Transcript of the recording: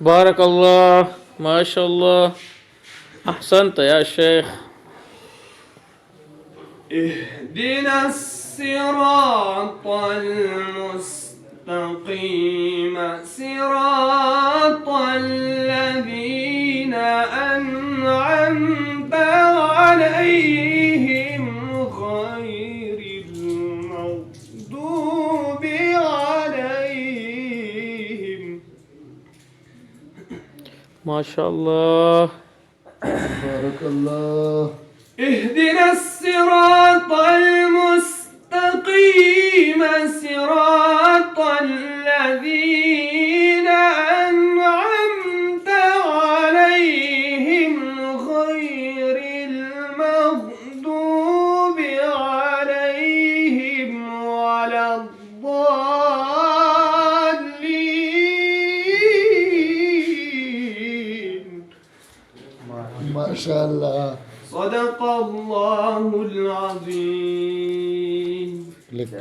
بارك الله، ما شاء الله، أحسنت يا شيخ. اهدنا الصراط المستقيم صراط الذين أنعمت عليهم غير المغضوب عليهم. ما شاء الله. بارك الله. اهدنا الصراط المستقيم صراط الذين أنعمت عليهم غير المغضوب عليهم ولا الضالين. ما شاء الله. صدق الله العظيم. لك